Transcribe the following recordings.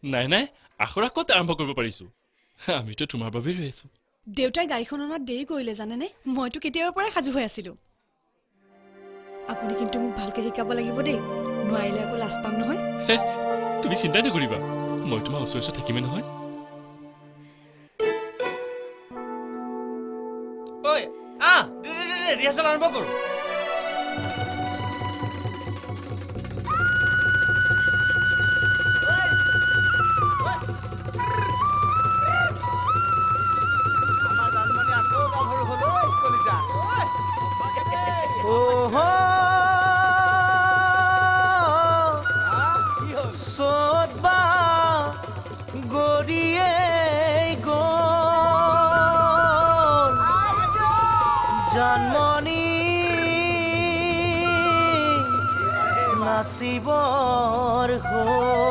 নাই নাই আখৰা ক'ত আৰম্ভ কৰিব পাৰিছো আমিতো তোমাৰ বাবে ৰৈ আছো দেউতাই গাড়ীখন অনাত দেৰি কৰিলে জানেনে মইতো কেতিয়াৰ পৰাই সাজু হৈ আছিলো আপুনি কিন্তু মোক ভালকে শিকাব লাগিব দেই নোৱাৰিলে আকৌ লাজ পাম নহয় তুমি চিন্তা নকৰিবা মই তোমাৰ ওচৰত থাকিমে নহয় ঐ ৰিহাৰ্চেল আৰম্ভ কৰো Sotba goriye gol janmoni nasibor hol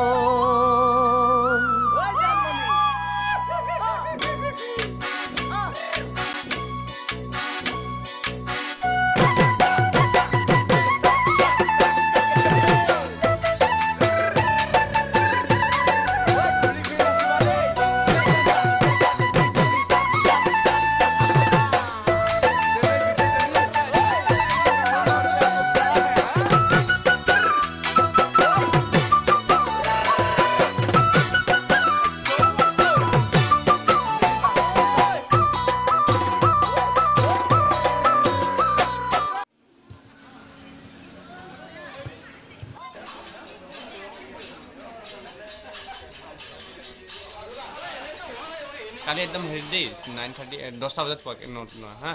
কালি একদম হেৰি দেই 9:30 10টা বজাত পোৱাকে নোট হা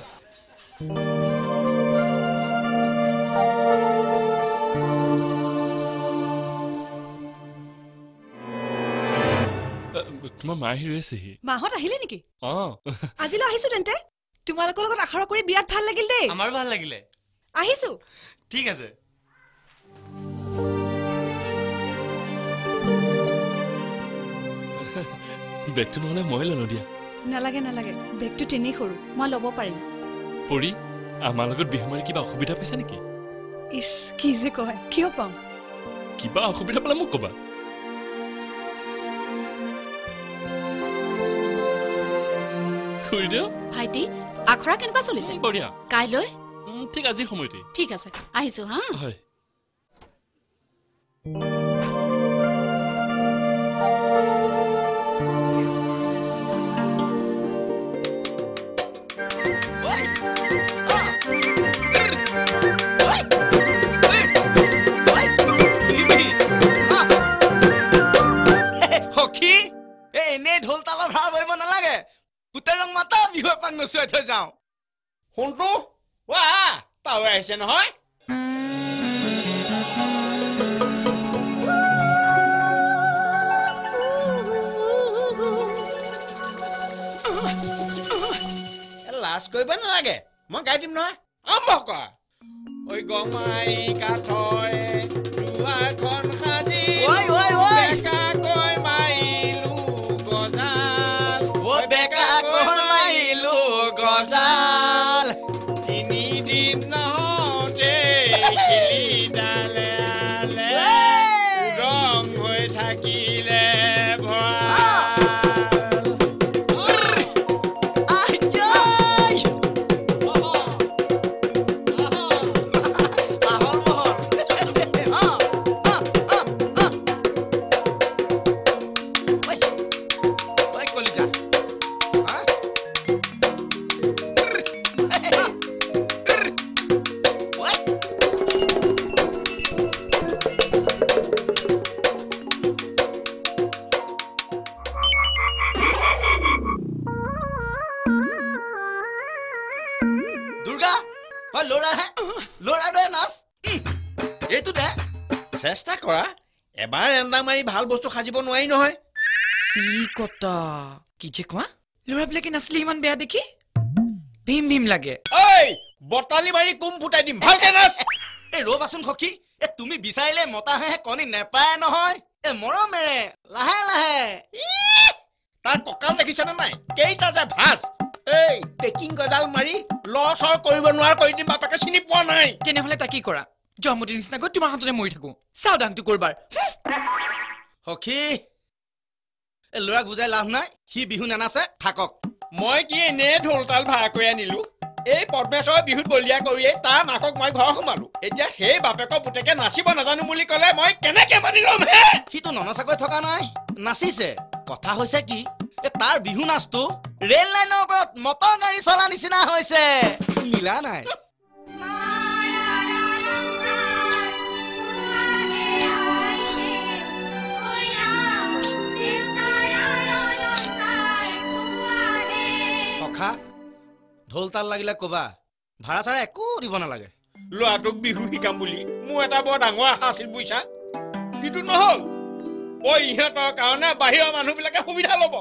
তোমাৰ মা আহি ৰৈছেহি মাহত আহিলে নেকি অঁ আজিলৈ আহিছো তেন্তে তোমালোকৰ লগত আখৰা কৰি বিৰাট ভাল লাগিল দেই আমাৰো ভাল লাগিলে আহিছো ঠিক আছে বেগটো নহ'লে মই ল'লো দিয়া নালাগে নালাগে বেগটো তেনেই সৰু মই ল'ব পাৰিম পৰি আমাৰ লগত বিহু মাৰি কিবা অসুবিধা পাইছা নেকি ইছ কি যে কয় কিয় পাম কিবা অসুবিধা পালে মোক ক'বা খুৰীদেউ ভাইটি আখৰা কেনেকুৱা চলিছে বঢ়িয়া কাইলৈ ঠিক আজিৰ সময়তে ঠিক আছে আহিছো হা হয় নচুৱাই থৈ যাওঁ শুনটো ৱা তাৱে আহিছে নহয় লাজ কৰিব নালাগে মই গাই দিম নহয় আৰম্ভ কৰ ঐ গমাই কাঠৰে দুৱাৰখন সাজি বেকা কৈ মাৰিলো গজাল ঐ বেকা কৈ মাৰিলো গজাল তিনিদিন নহওঁতে শিলি ডালে আলে উদং হৈ থাকিলে চেষ্টা কৰা এবাৰ এন্দা মাৰি ভাল বস্তু সাজিব নোৱাৰি নহয় সি কটা কি যে কোৱা ল'ৰাবিলাকে নাচলি ইমান বেয়া দেখি ভীম ভীম লাগে ঐ বটালি মাৰি কুম ফুটাই দিম ভালকে নাচ এই ৰবাচোন সখী এ তুমি বিচাৰিলে মতাহে কণী নেপায় নহয় এ মৰমেৰে লাহে লাহে তাৰ কঁকাল দেখিছানে নাই কেইটা যে ভাজ এই পেকিং গজাল মাৰি লছৰ কৰিব নোৱাৰা কৰি দিম বাপাকে চিনি পোৱা নাই তেনেহ'লে তাক কি কৰা জমতিৰ নিচিনা গৈ তোমাৰ হাততে মৰি থাকো চাও দাংটো কৰবাৰ সখী এই ল'ৰাক বুজাই লাভ নাই সি বিহু নানাচে থাকক মই কি এনে ঢোলতাল ভাড়া কৰি আনিলো এই পদ্মেশ্বৰৰ বিহুত বলিয়া কৰিয়ে তাৰ মাকক মই ঘৰ সোমালো এতিয়া সেই বাপেকৰ পুতেকে নাচিব নাজানো বুলি ক'লে মই কেনেকে মানি ল'ম হে সিটো ননচাকৈ থকা নাই নাচিছে কথা হৈছে কি তাৰ বিহু নাচটো ৰেল লাইনৰ ওপৰত মটৰ গাড়ী চলা নিচিনা হৈছে মিলা নাই সখা ঢোল তাল লাগিলে কবা ভাড়া চাড়া একো দিব নালাগে ল'ৰাটোক বিহু শিকাম বুলি মোৰ এটা বৰ ডাঙৰ আশা আছিল বুইছা কিন্তু নহ'ল ইহঁতৰ কাৰণে বাহিৰৰ মানুহবিলাকে সুবিধা ল'ব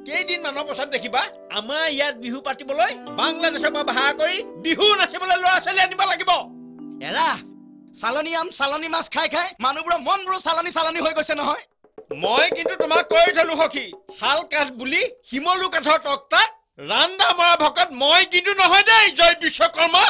কেইদিনমানৰ পাছত দেখিবা আমাৰ ইয়াত বিহু পাতিবলৈ বাংলাদেশৰ পৰা ভাড়া কৰি বিহু নাচিবলৈ ল'ৰা ছোৱালী আনিব লাগিব এৰা চালনী আম চালনী মাছ খাই খাই মানুহবোৰৰ মনবোৰো চালনী চালনী হৈ গৈছে নহয় মই কিন্তু তোমাক কৈ থলো সখী শাল কাঠ বুলি শিমলু কাঠৰ তক্তাত ৰান্দা মৰা ভকত মই কিন্তু নহয় দেই জয় বিশ্বকৰ্মা